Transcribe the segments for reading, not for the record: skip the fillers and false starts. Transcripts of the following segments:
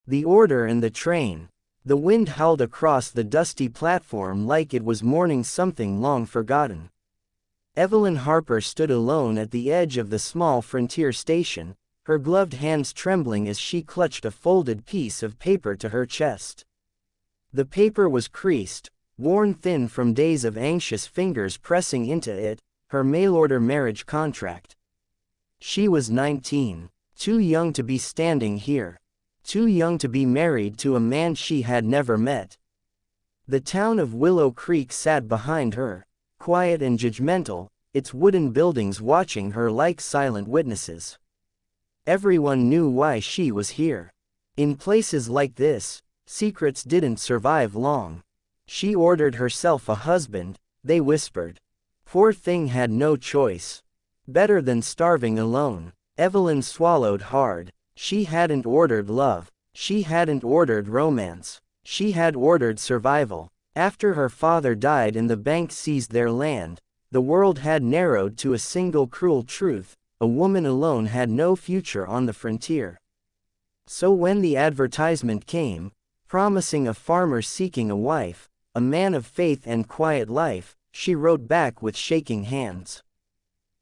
The order and the train. The wind howled across the dusty platform like it was mourning something long forgotten. Evelyn Harper stood alone at the edge of the small frontier station, her gloved hands trembling as she clutched a folded piece of paper to her chest. The paper was creased, worn thin from days of anxious fingers pressing into it, her mail-order marriage contract. She was 19, too young to be standing here. Too young to be married to a man she had never met. The town of Willow Creek sat behind her, quiet and judgmental, its wooden buildings watching her like silent witnesses. Everyone knew why she was here. In places like this, secrets didn't survive long. She ordered herself a husband, they whispered. Poor thing had no choice. Better than starving alone. Evelyn swallowed hard. She hadn't ordered love. She hadn't ordered romance. She had ordered survival. After her father died and the bank seized their land, the world had narrowed to a single cruel truth: a woman alone had no future on the frontier. So when the advertisement came, promising a farmer seeking a wife, a man of faith and quiet life, she wrote back with shaking hands.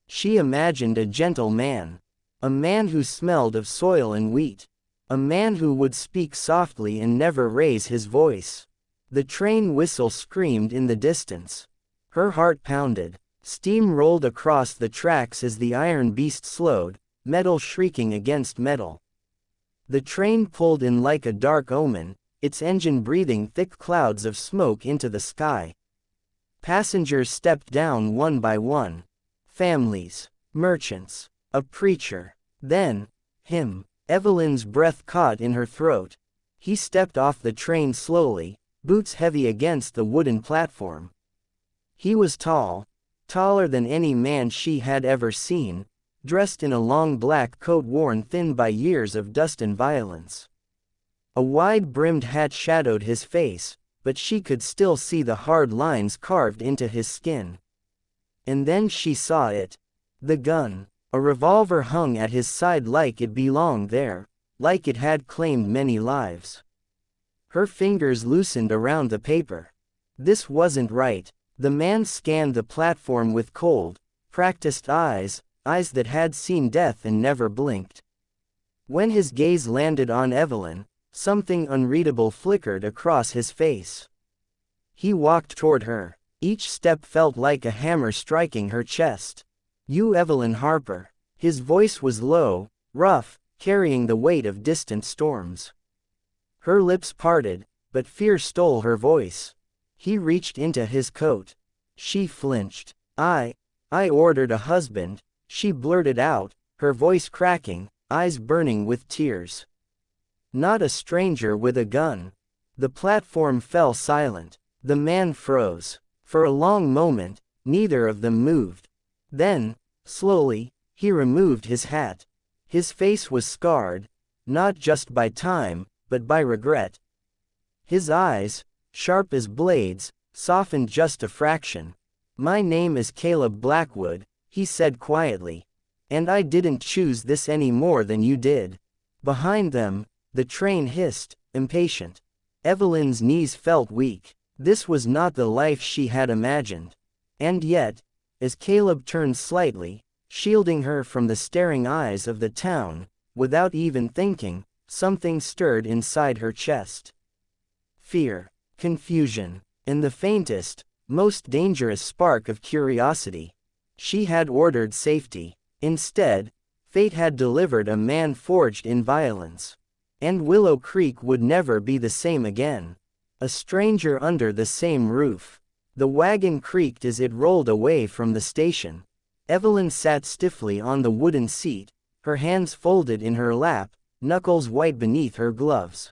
She imagined a gentle man. A man who smelled of soil and wheat. A man who would speak softly and never raise his voice. The train whistle screamed in the distance. Her heart pounded. Steam rolled across the tracks as the iron beast slowed, metal shrieking against metal. The train pulled in like a dark omen, its engine breathing thick clouds of smoke into the sky. Passengers stepped down one by one. Families, merchants, a preacher. Then, him. Evelyn's breath caught in her throat. He stepped off the train slowly, boots heavy against the wooden platform. He was tall, taller than any man she had ever seen, dressed in a long black coat worn thin by years of dust and violence. A wide-brimmed hat shadowed his face, but she could still see the hard lines carved into his skin. And then she saw it. The gun. A revolver hung at his side like it belonged there, like it had claimed many lives. Her fingers loosened around the paper. This wasn't right. The man scanned the platform with cold, practiced eyes, eyes that had seen death and never blinked. When his gaze landed on Evelyn, something unreadable flickered across his face. He walked toward her. Each step felt like a hammer striking her chest. "You Evelyn Harper." His voice was low, rough, carrying the weight of distant storms. Her lips parted, but fear stole her voice. He reached into his coat. She flinched. I ordered a husband," she blurted out, her voice cracking, eyes burning with tears. "Not a stranger with a gun." The platform fell silent. The man froze. For a long moment, neither of them moved. Then, slowly, he removed his hat. His face was scarred, not just by time, but by regret. His eyes, sharp as blades, softened just a fraction. "My name is Caleb Blackwood," he said quietly. "And I didn't choose this any more than you did." Behind them, the train hissed, impatient. Evelyn's knees felt weak. This was not the life she had imagined. And yet, as Caleb turned slightly, shielding her from the staring eyes of the town, without even thinking, something stirred inside her chest. Fear, confusion, and the faintest, most dangerous spark of curiosity. She had ordered safety. Instead, fate had delivered a man forged in violence. And Willow Creek would never be the same again. A stranger under the same roof. The wagon creaked as it rolled away from the station. Evelyn sat stiffly on the wooden seat, her hands folded in her lap, knuckles white beneath her gloves.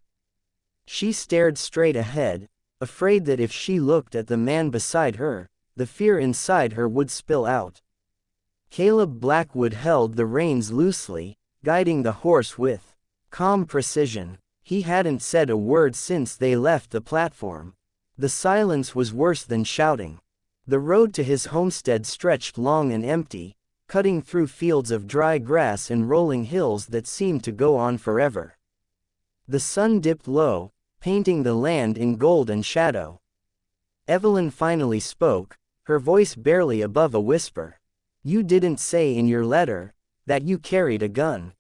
She stared straight ahead, afraid that if she looked at the man beside her, the fear inside her would spill out. Caleb Blackwood held the reins loosely, guiding the horse with calm precision. He hadn't said a word since they left the platform. The silence was worse than shouting. The road to his homestead stretched long and empty, cutting through fields of dry grass and rolling hills that seemed to go on forever. The sun dipped low, painting the land in golden shadow. Evelyn finally spoke, her voice barely above a whisper. "You didn't say in your letter that you carried a gun."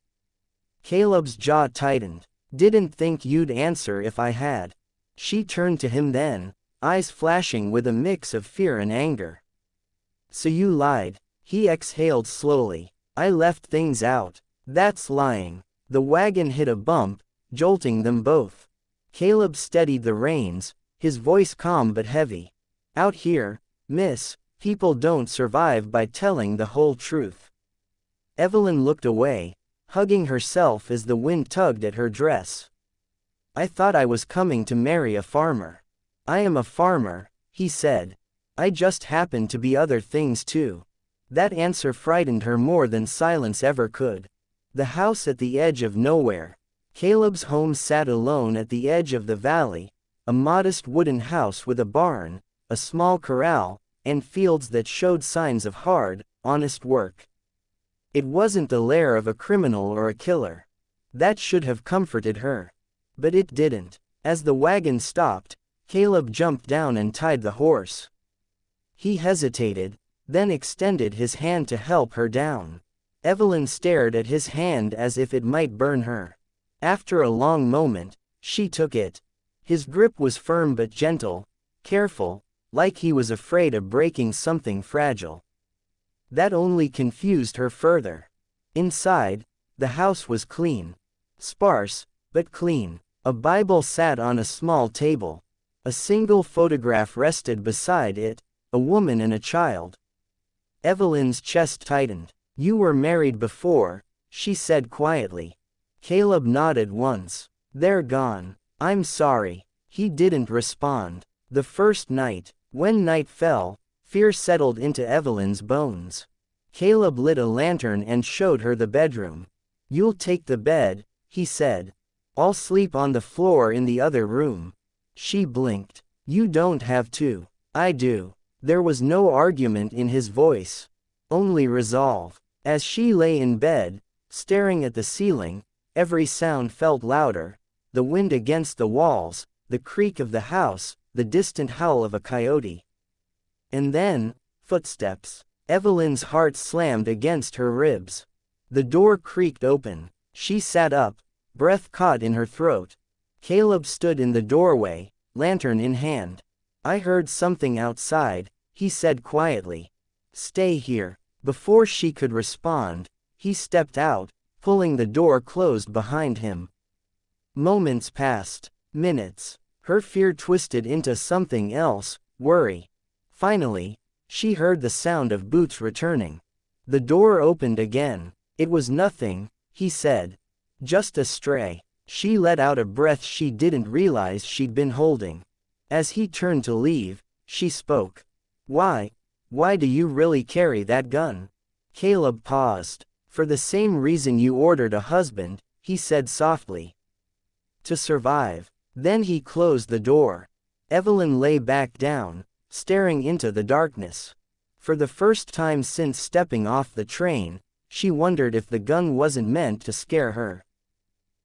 Caleb's jaw tightened. "Didn't think you'd answer if I had." She turned to him then, eyes flashing with a mix of fear and anger. "So you lied." He exhaled slowly. "I left things out." "That's lying." The wagon hit a bump, jolting them both. Caleb steadied the reins, his voice calm but heavy. "Out here, miss, people don't survive by telling the whole truth." Evelyn looked away, hugging herself as the wind tugged at her dress. "I thought I was coming to marry a farmer." "I am a farmer," he said. "I just happen to be other things too." That answer frightened her more than silence ever could. The house at the edge of nowhere. Caleb's home sat alone at the edge of the valley, a modest wooden house with a barn, a small corral, and fields that showed signs of hard, honest work. It wasn't the lair of a criminal or a killer. That should have comforted her. But it didn't. As the wagon stopped, Caleb jumped down and tied the horse. He hesitated, then extended his hand to help her down. Evelyn stared at his hand as if it might burn her. After a long moment, she took it. His grip was firm but gentle, careful, like he was afraid of breaking something fragile. That only confused her further. Inside, the house was clean. Sparse, but clean. A Bible sat on a small table. A single photograph rested beside it, a woman and a child. Evelyn's chest tightened. "You were married before," she said quietly. Caleb nodded once. "They're gone." "I'm sorry." He didn't respond. The first night, when night fell, fear settled into Evelyn's bones. Caleb lit a lantern and showed her the bedroom. "You'll take the bed," he said. "I'll sleep on the floor in the other room." She blinked. "You don't have to." "I do." There was no argument in his voice. Only resolve. As she lay in bed, staring at the ceiling, every sound felt louder, the wind against the walls, the creak of the house, the distant howl of a coyote. And then, footsteps. Evelyn's heart slammed against her ribs. The door creaked open. She sat up, breath caught in her throat. Caleb stood in the doorway, lantern in hand. "I heard something outside," he said quietly. "Stay here." Before she could respond, he stepped out, pulling the door closed behind him. Moments passed. Minutes. Her fear twisted into something else, worry. Finally, she heard the sound of boots returning. The door opened again. "It was nothing," he said. "Just a stray." She let out a breath she didn't realize she'd been holding. As he turned to leave, she spoke. Why do you really carry that gun?" Caleb paused. "For the same reason you ordered a husband," he said softly. "To survive." Then he closed the door. Evelyn lay back down, staring into the darkness. For the first time since stepping off the train, she wondered if the gun wasn't meant to scare her,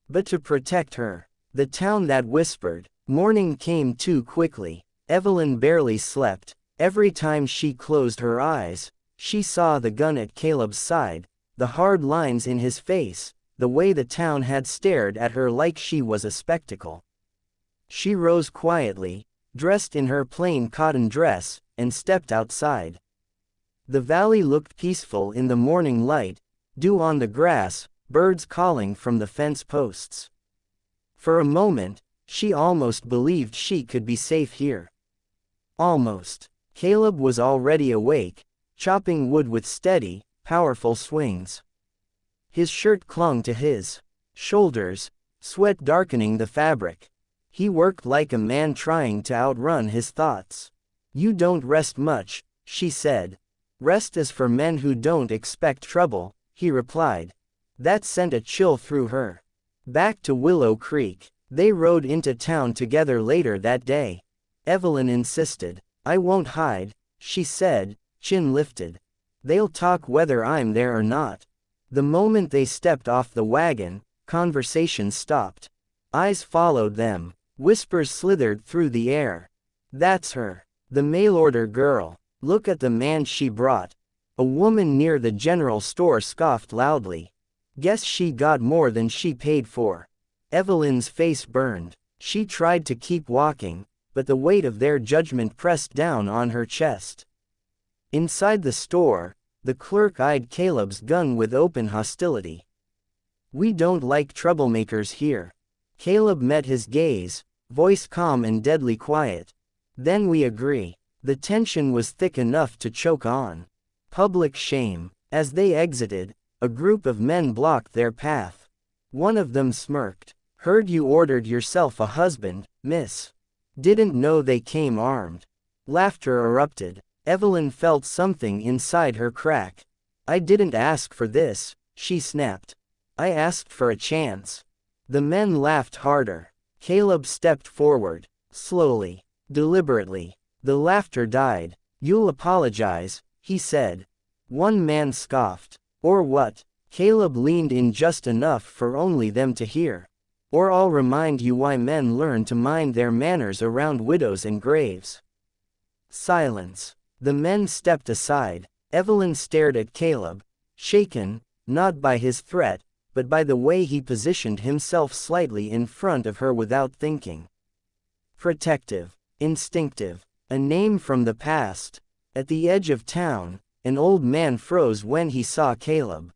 but to protect her. The town that whispered. Morning came too quickly. Evelyn barely slept. Every time she closed her eyes, she saw the gun at Caleb's side, the hard lines in his face, the way the town had stared at her like she was a spectacle. She rose quietly, dressed in her plain cotton dress, and stepped outside. The valley looked peaceful in the morning light, dew on the grass, birds calling from the fence posts. For a moment, she almost believed she could be safe here. Almost. Caleb was already awake, chopping wood with steady, powerful swings. His shirt clung to his shoulders, sweat darkening the fabric. He worked like a man trying to outrun his thoughts. "You don't rest much," she said. "Rest is for men who don't expect trouble," he replied. That sent a chill through her. Back to Willow Creek. They rode into town together later that day. Evelyn insisted. "I won't hide," she said, chin lifted. "They'll talk whether I'm there or not." The moment they stepped off the wagon, conversation stopped. Eyes followed them. Whispers slithered through the air. That's her. The mail-order girl. Look at the man she brought. A woman near the general store scoffed loudly. Guess she got more than she paid for. Evelyn's face burned. She tried to keep walking, but the weight of their judgment pressed down on her chest. Inside the store, the clerk eyed Caleb's gun with open hostility. We don't like troublemakers here. Caleb met his gaze, voice calm and deadly quiet. Then we agree. The tension was thick enough to choke on. Public shame. As they exited, a group of men blocked their path. One of them smirked. Heard you ordered yourself a husband, miss. Didn't know they came armed. Laughter erupted. Evelyn felt something inside her crack. I didn't ask for this, she snapped. I asked for a chance. The men laughed harder. Caleb stepped forward. Slowly. Deliberately. The laughter died. You'll apologize, he said. One man scoffed. Or what? Caleb leaned in just enough for only them to hear. Or I'll remind you why men learn to mind their manners around widows and graves. Silence. The men stepped aside. Evelyn stared at Caleb, shaken, not by his threat, but by the way he positioned himself slightly in front of her without thinking. Protective. Instinctive. A name from the past. At the edge of town, an old man froze when he saw Caleb.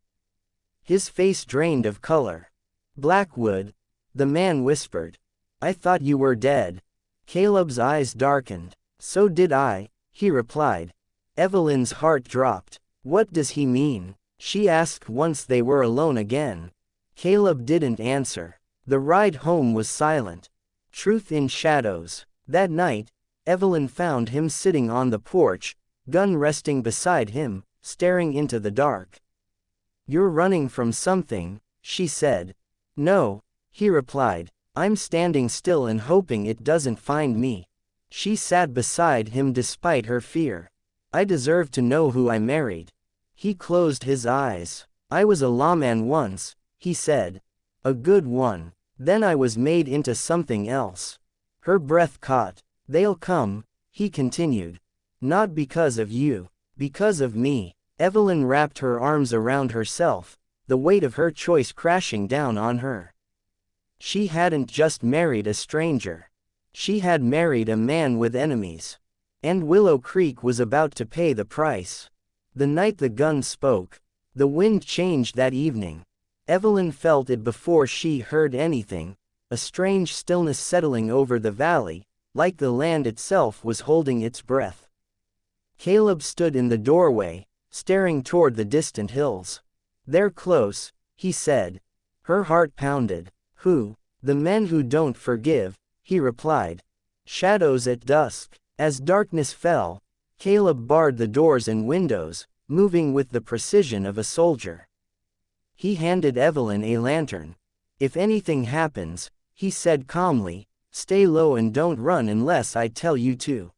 His face drained of color. Blackwood, the man whispered. I thought you were dead. Caleb's eyes darkened. So did I, he replied. Evelyn's heart dropped. What does he mean? She asked once they were alone again. Caleb didn't answer. The ride home was silent. Truth in shadows. That night, Evelyn found him sitting on the porch, gun resting beside him, staring into the dark. You're running from something, she said. No, he replied. I'm standing still and hoping it doesn't find me. She sat beside him despite her fear. I deserve to know who I married. He closed his eyes. I was a lawman once, he said. A good one. Then I was made into something else. Her breath caught. They'll come, he continued. Not because of you. Because of me. Evelyn wrapped her arms around herself, the weight of her choice crashing down on her. She hadn't just married a stranger. She had married a man with enemies. And Willow Creek was about to pay the price. The night the gun spoke, the wind changed that evening. Evelyn felt it before she heard anything, a strange stillness settling over the valley, like the land itself was holding its breath. Caleb stood in the doorway, staring toward the distant hills. They're close, he said. Her heart pounded. Who? The men who don't forgive, he replied. Shadows at dusk. As darkness fell, Caleb barred the doors and windows, moving with the precision of a soldier. He handed Evelyn a lantern. If anything happens, he said calmly, stay low and don't run unless I tell you to.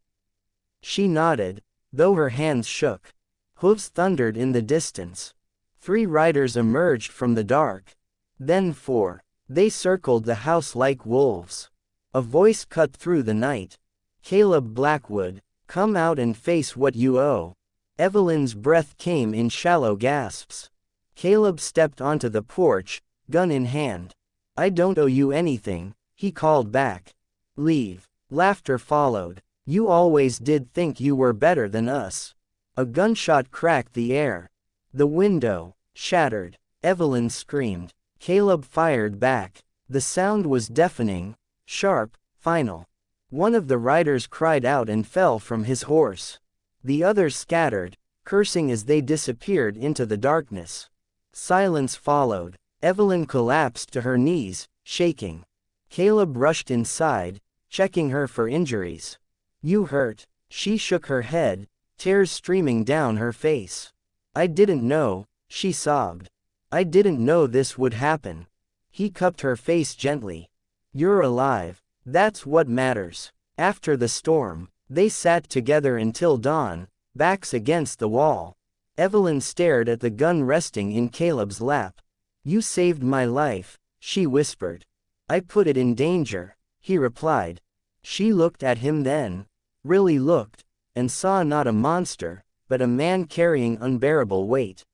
She nodded, though her hands shook. Hooves thundered in the distance. 3 riders emerged from the dark. Then 4. They circled the house like wolves. A voice cut through the night. Caleb Blackwood, come out and face what you owe. Evelyn's breath came in shallow gasps. Caleb stepped onto the porch, gun in hand. I don't owe you anything, he called back. Leave. Laughter followed. You always did think you were better than us. A gunshot cracked the air. The window shattered. Evelyn screamed. Caleb fired back. The sound was deafening, sharp, final. One of the riders cried out and fell from his horse. The others scattered, cursing as they disappeared into the darkness. Silence followed. Evelyn collapsed to her knees, shaking. Caleb rushed inside, checking her for injuries. You hurt. She shook her head, tears streaming down her face. I didn't know, she sobbed. I didn't know this would happen. He cupped her face gently. You're alive. That's what matters. After the storm, they sat together until dawn, backs against the wall. Evelyn stared at the gun resting in Caleb's lap. You saved my life, she whispered. I put it in danger, he replied. She looked at him then, really looked, and saw not a monster, but a man carrying unbearable weight.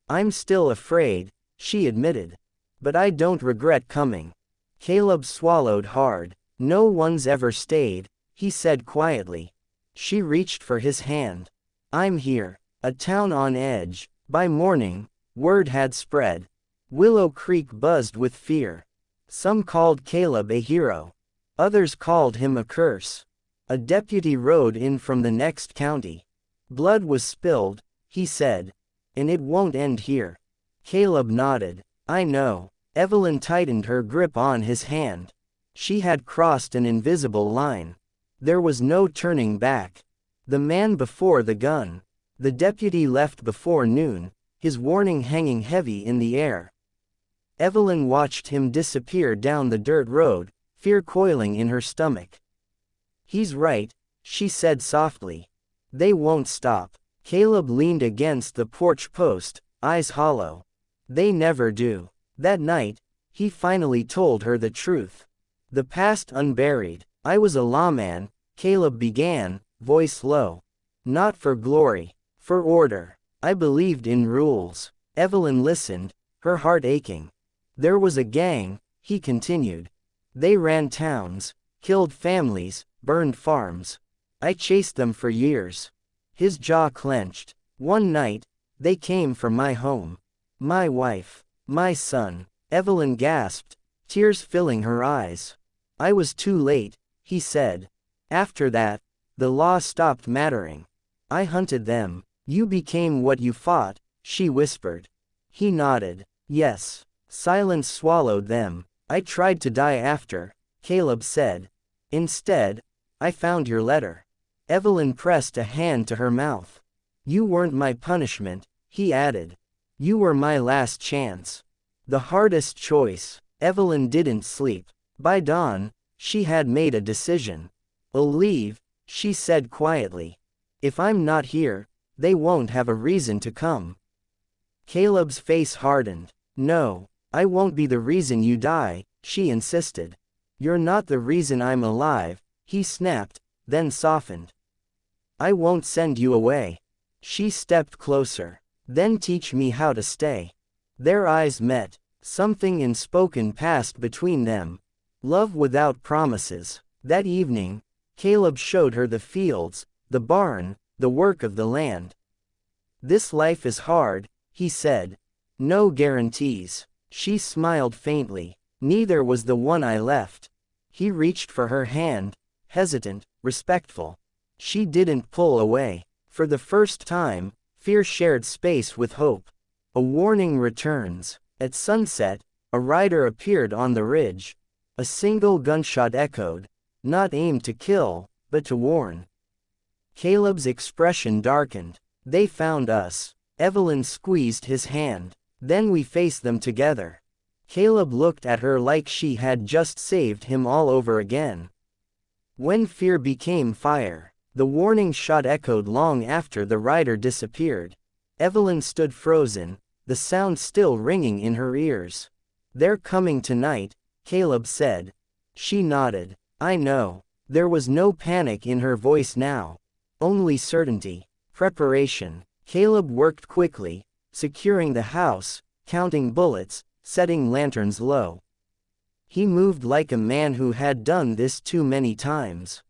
I'm still afraid, she admitted. But I don't regret coming. Caleb swallowed hard. No one's ever stayed, he said quietly. She reached for his hand. I'm here. A town on edge. By morning, word had spread. Willow Creek buzzed with fear. Some called Caleb a hero. Others called him a curse. A deputy rode in from the next county. Blood was spilled, he said. And it won't end here. Caleb nodded. I know. Evelyn tightened her grip on his hand. She had crossed an invisible line. There was no turning back. The man before the gun. The deputy left before noon, his warning hanging heavy in the air. Evelyn watched him disappear down the dirt road, fear coiling in her stomach. He's right, she said softly. They won't stop. Caleb leaned against the porch post, eyes hollow. They never do. That night, he finally told her the truth. The past unburied. I was a lawman, Caleb began, voice low. Not for glory, for order. I believed in rules. Evelyn listened, her heart aching. There was a gang, he continued. They ran towns, killed families, burned farms. I chased them for years. His jaw clenched. One night, they came for my home. My wife. My son. Evelyn gasped, tears filling her eyes. I was too late, he said. After that, the law stopped mattering. I hunted them. You became what you fought, she whispered. He nodded. Yes. Silence swallowed them. I tried to die after, Caleb said. Instead, I found your letter. Evelyn pressed a hand to her mouth. You weren't my punishment, he added. You were my last chance. The hardest choice. Evelyn didn't sleep. By dawn, she had made a decision. I'll leave, she said quietly. If I'm not here, they won't have a reason to come. Caleb's face hardened. No, I won't be the reason you die, she insisted. You're not the reason I'm alive, he snapped, then softened. I won't send you away. She stepped closer. Then teach me how to stay. Their eyes met. Something unspoken passed between them. Love without promises. That evening, Caleb showed her the fields, the barn, the work of the land. This life is hard, he said. No guarantees. She smiled faintly. Neither was the one I left. He reached for her hand, hesitant, respectful. She didn't pull away. For the first time, fear shared space with hope. A warning returns. At sunset, a rider appeared on the ridge. A single gunshot echoed, not aimed to kill, but to warn. Caleb's expression darkened. They found us. Evelyn squeezed his hand. Then we faced them together. Caleb looked at her like she had just saved him all over again. When fear became fire, the warning shot echoed long after the rider disappeared. Evelyn stood frozen, the sound still ringing in her ears. They're coming tonight, Caleb said. She nodded. I know. There was no panic in her voice now. Only certainty. Preparation. Caleb worked quickly, securing the house, counting bullets, setting lanterns low. He moved like a man who had done this too many times.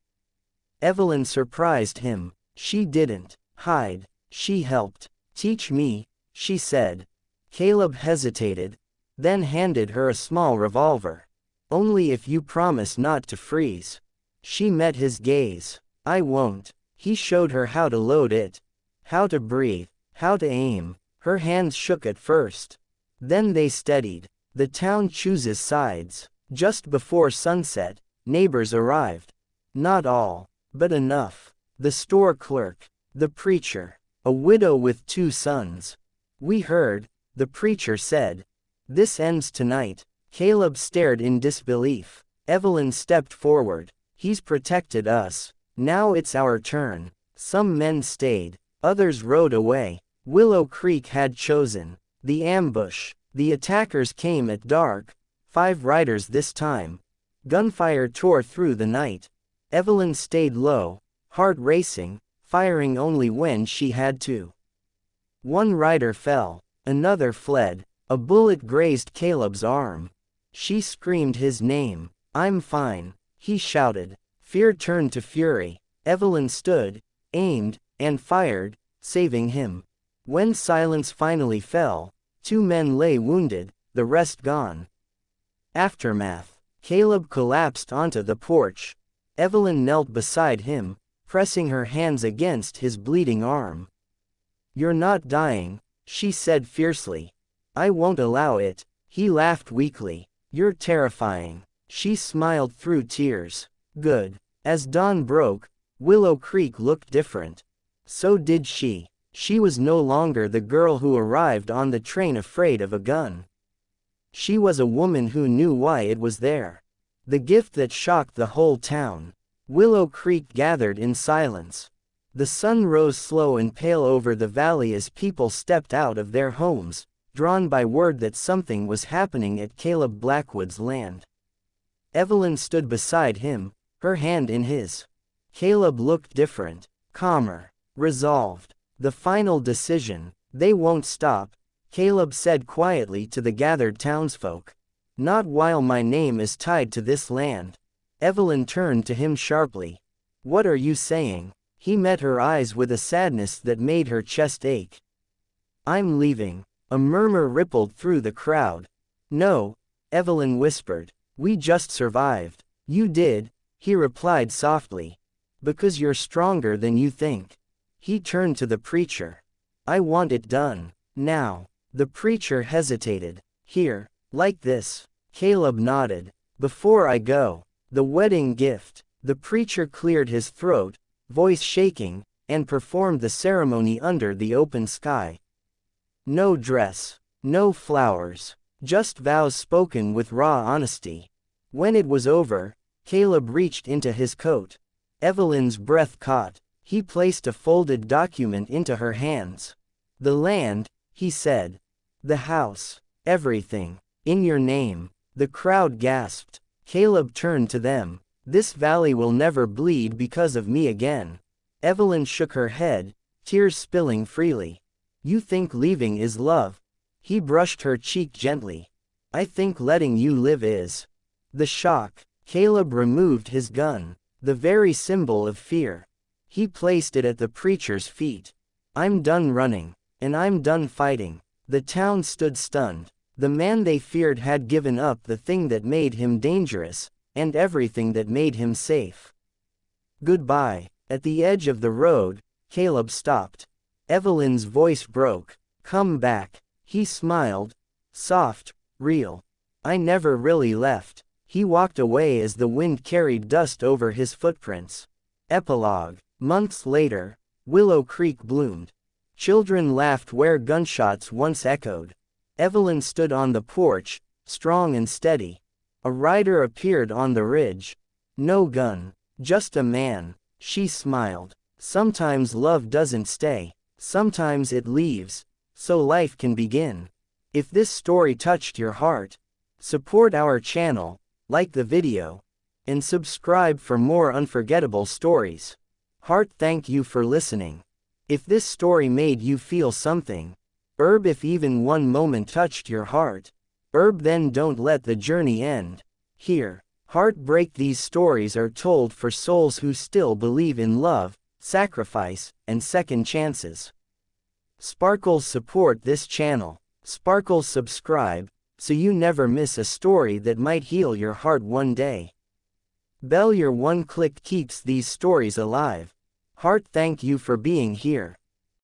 Evelyn surprised him. She didn't hide. She helped. Teach me, she said. Caleb hesitated, then handed her a small revolver. Only if you promise not to freeze. She met his gaze. I won't. He showed her how to load it, how to breathe, how to aim. Her hands shook at first. Then they steadied. The town chooses sides. Just before sunset, neighbors arrived. Not all, but enough. The store clerk, the preacher, a widow with 2 sons. We heard, the preacher said. This ends tonight. Caleb stared in disbelief. Evelyn stepped forward. He's protected us. Now it's our turn. Some men stayed. Others rode away. Willow Creek had chosen. The ambush. The attackers came at dark, 5 riders this time. Gunfire tore through the night. Evelyn stayed low, heart racing, firing only when she had to. 1 rider fell. Another fled. A bullet grazed Caleb's arm. She screamed his name. "I'm fine," he shouted. Fear turned to fury. Evelyn stood, aimed, and fired, saving him. When silence finally fell, 2 men lay wounded, the rest gone. Aftermath. Caleb collapsed onto the porch. Evelyn knelt beside him, pressing her hands against his bleeding arm. "You're not dying," she said fiercely. "I won't allow it." He laughed weakly. "You're terrifying." She smiled through tears. "Good." As dawn broke, Willow Creek looked different. So did she. She was no longer the girl who arrived on the train afraid of a gun. She was a woman who knew why it was there. The gift that shocked the whole town. Willow Creek gathered in silence. The sun rose slow and pale over the valley as people stepped out of their homes, drawn by word that something was happening at Caleb Blackwood's land. Evelyn stood beside him, her hand in his. Caleb looked different, calmer, resolved. "The final decision. They won't stop," Caleb said quietly to the gathered townsfolk. "Not while my name is tied to this land." Evelyn turned to him sharply. "What are you saying?" He met her eyes with a sadness that made her chest ache. "I'm leaving." A murmur rippled through the crowd. "No," Evelyn whispered. "We just survived." "You did," he replied softly. "Because you're stronger than you think." He turned to the preacher. "I want it done. Now." The preacher hesitated. "Here, like this." Caleb nodded. "Before I go. The wedding gift." The preacher cleared his throat, voice shaking, and performed the ceremony under the open sky. No dress, no flowers, just vows spoken with raw honesty. When it was over, Caleb reached into his coat. Evelyn's breath caught. He placed a folded document into her hands. "The land," he said. "The house. Everything. In your name." The crowd gasped. Caleb turned to them. "This valley will never bleed because of me again." Evelyn shook her head, tears spilling freely. "You think leaving is love?" He brushed her cheek gently. "I think letting you live is." The shock. Caleb removed his gun, the very symbol of fear. He placed it at the preacher's feet. "I'm done running. And I'm done fighting." The town stood stunned. The man they feared had given up the thing that made him dangerous, and everything that made him safe. "Goodbye." At the edge of the road, Caleb stopped. Evelyn's voice broke. "Come back." He smiled. Soft, real. "I never really left." He walked away as the wind carried dust over his footprints. Epilogue. Months later, Willow Creek bloomed. Children laughed where gunshots once echoed. Evelyn stood on the porch, strong and steady. A rider appeared on the ridge. No gun, just a man. She smiled. Sometimes love doesn't stay. Sometimes it leaves, so life can begin. If this story touched your heart, support our channel, like the video, and subscribe for more unforgettable stories. Heart, thank you for listening. If this story made you feel something, if even one moment touched your heart, then don't let the journey end here. Heartbreak. These stories are told for souls who still believe in love, sacrifice, and second chances. Sparkles, support this channel. Sparkles, subscribe, so you never miss a story that might heal your heart one day. Bell, your one click keeps these stories alive. Heart, thank you for being here.